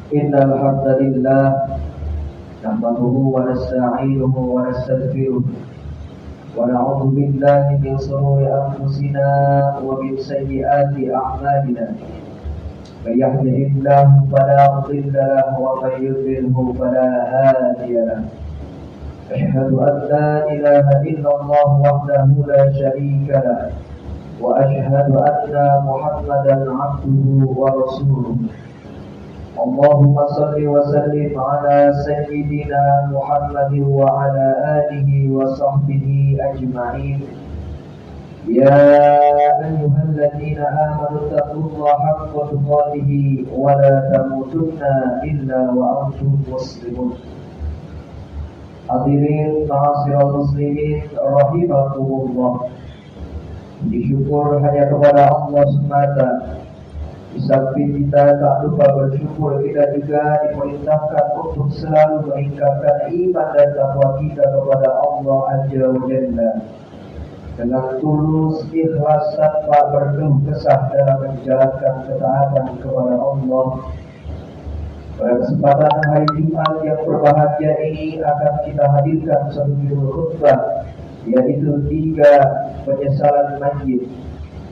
إن الحمد لله نحمده ونستعينه ونستغفره ونعوذ بالله من شرور أنفسنا ومن سيئات أعمالنا. من يهده الله فلا مضل له ومن يضلله فلا هادي له. أشهد أن لا إله إلا الله وحده لا شريك له وأشهد أن محمدا عبده ورسوله. اللهم صل وسلم على سيدنا محمد وعلى آله وصحبه أجمعين. يا أيها الذين آمنوا اتقوا الله حق تقاته ولا تموتن إلا وأنتم مسلمون. Hadirin ma'asyiral muslimin rahimakumullah. Disyukur hanya kepada Allah semata. Di samping kita tak lupa bersyukur, kita juga diperintahkan untuk selalu meningkatkan iman dan takwa kita kepada Allah Azza wa Jalla dengan tulus, ikhlas, tanpa berkeluh kesah dalam menjalankan ketaatan kepada Allah. Pada kesempatan hari Jumat yang berbahagia ini akan kita hadirkan satu judul khutbah, yaitu 3 penyesalan mayit.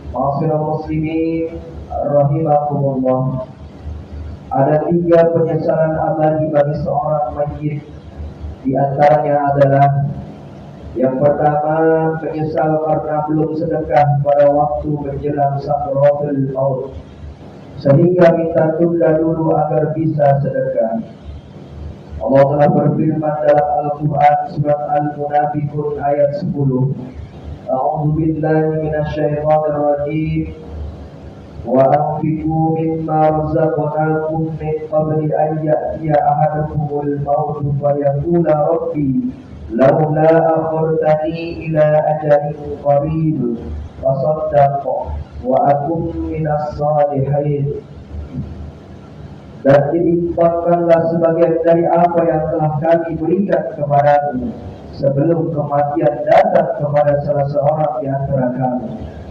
Ma'asyiral muslimin rahimakumullah. Ada 3 penyesalan abadi bagi seorang mayit. Di antaranya adalah yang pertama, menyesal karena belum sedekah pada waktu menjelang sakratul maut, sehingga minta tunda dulu agar bisa sedekah. Allah telah berfirman dalam Al-Quran surat Al-Munafiqun ayat 10. A'udzu billahi minasyaitonir rajim. Wa anfiqu mimma razaqnakum min qabli an ya'tiya ahadakumul maut fa yaqula rabbi laula akhartani ila ajalin qarib fasaddaq wa akun minas salihin. Dan diinfakkanlah sebagian dari apa yang telah kami berikan kepadamu sebelum kematian datang kepada salah seorang di antara kami.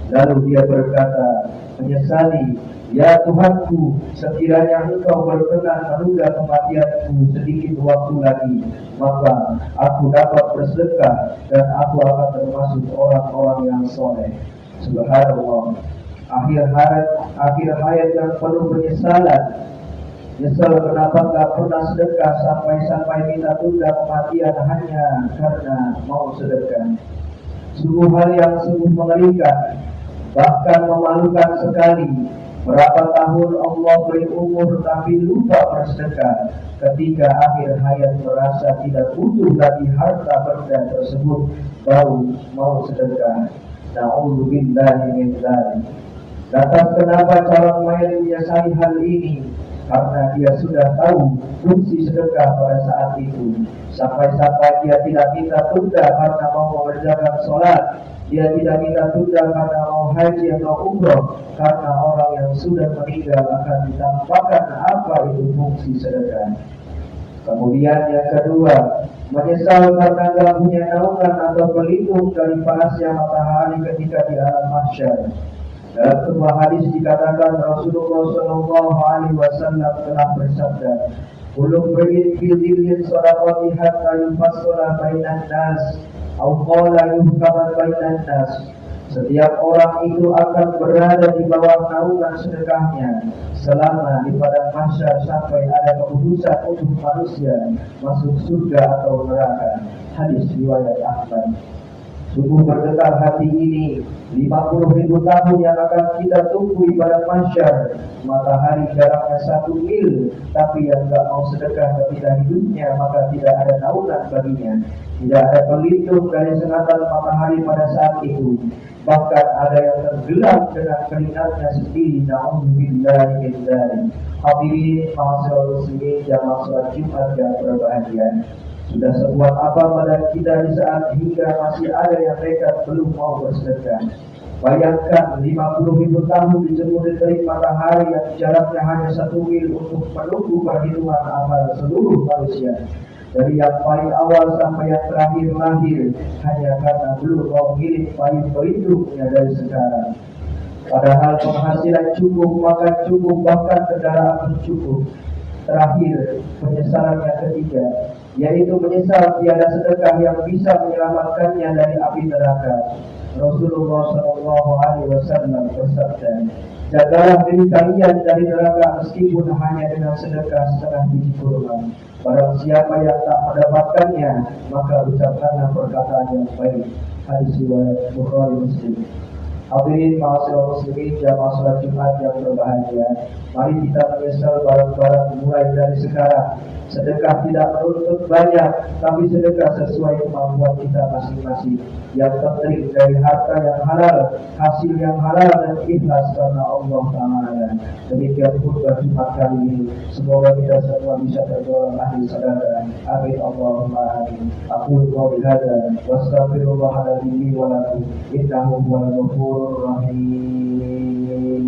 Lalu dia berkata, menyesali, ya Tuhanku, sekiranya Engkau berkenan menunda kematianku sedikit waktu lagi, maka aku dapat bersedekah dan aku akan termasuk orang-orang yang soleh. Subhanallah. Akhir hayat yang penuh penyesalan. Nyesal kenapa tak pernah sedekah sampai minta tunda kematian hanya karena mau sedekah. Sungguh hal yang sungguh mengerikan, bahkan memalukan sekali. Berapa tahun Allah beri umur tapi lupa bersedekah. Ketika akhir hayat merasa tidak butuh lagi harta benda tersebut, baru mau sedekah. Na'udzubillahi min dzalik. Lantas kenapa calon mayat menyesali hal ini? Karena dia sudah tahu fungsi sedekah pada saat itu. Sampai-sampai dia tidak minta tunda karena mau mengerjakan sholat. Dia tidak minta tunda karena mau haji atau umroh, karena orang yang sudah meninggal akan ditampakkan apa itu fungsi sedekah. Kemudian yang kedua, menyesal karena tidak punya naungan atau pelindung dari panasnya matahari ketika di alam mahsyar. Dalam sebuah hadis dikatakan Rasulullah SAW telah bersabda, "Kullu mri'in fi dhillin sadaqati hatta yufassala bainan nas, aw qala yuhkama bainan nas." Setiap orang itu akan berada di bawah naungan sedekahnya selama di padang mahsyar sampai ada keputusan untuk manusia masuk surga atau neraka. Hadis riwayat Ahmad. Sungguh bergetar hati ini. 50.000 tahun yang akan kita tunggu di padang mahsyar. Matahari jaraknya 1 mil, tapi yang tak mau sedekah ketika hidupnya maka tidak ada naungan baginya. Tidak ada pelindung dari sengatan matahari pada saat itu. Bahkan ada yang tenggelam dengan keringatnya sendiri. Na'udzubillahi min dzalik. Hadirin ma'asyiral muslimin jamaah salat Jumat yang berbahagia. Sudah sekuat apa badan kita di saat hingga masih ada yang nekat belum mau bersedekah. Bayangkan 50.000 tahun dijemur di terik matahari yang jaraknya hanya 1 mil untuk menunggu perhitungan amal seluruh manusia. Dari yang paling awal sampai yang terakhir lahir, hanya karena belum mau mengirim payung pelindungnya dari sekarang. Padahal penghasilan cukup, makan cukup, bahkan kendaraan pun cukup. Terakhir, penyesalan yang ketiga, yaitu menyesal tiada sedekah yang bisa menyelamatkannya dari api neraka. Rasulullah SAW bersabda, jagalah diri kalian dari neraka meskipun hanya dengan sedekah setengah biji kurma. Barang siapa yang tak mendapatkannya, maka ucapkanlah perkataan yang baik. Hadis riwayat Bukhari Muslim. Hadirin ma'asyiral muslimin jamaah salat Jumat yang berbahagia, mari kita menyesal barang-barang mulai dari sekarang. Sedekah tidak menuntut banyak, tapi sedekah sesuai kemampuan kita masing-masing. Yang penting dari harta yang halal, hasil yang halal dan ikhlas karena Allah Ta'ala. Demikian khutbah Jumat kali ini. Semoga kita semua bisa tergolong ahli sedekah. Amin Allahumma amin. Aku qouli hadza wa astaghfirullah li wa lakum. Innahu huwal ghafurur rahim.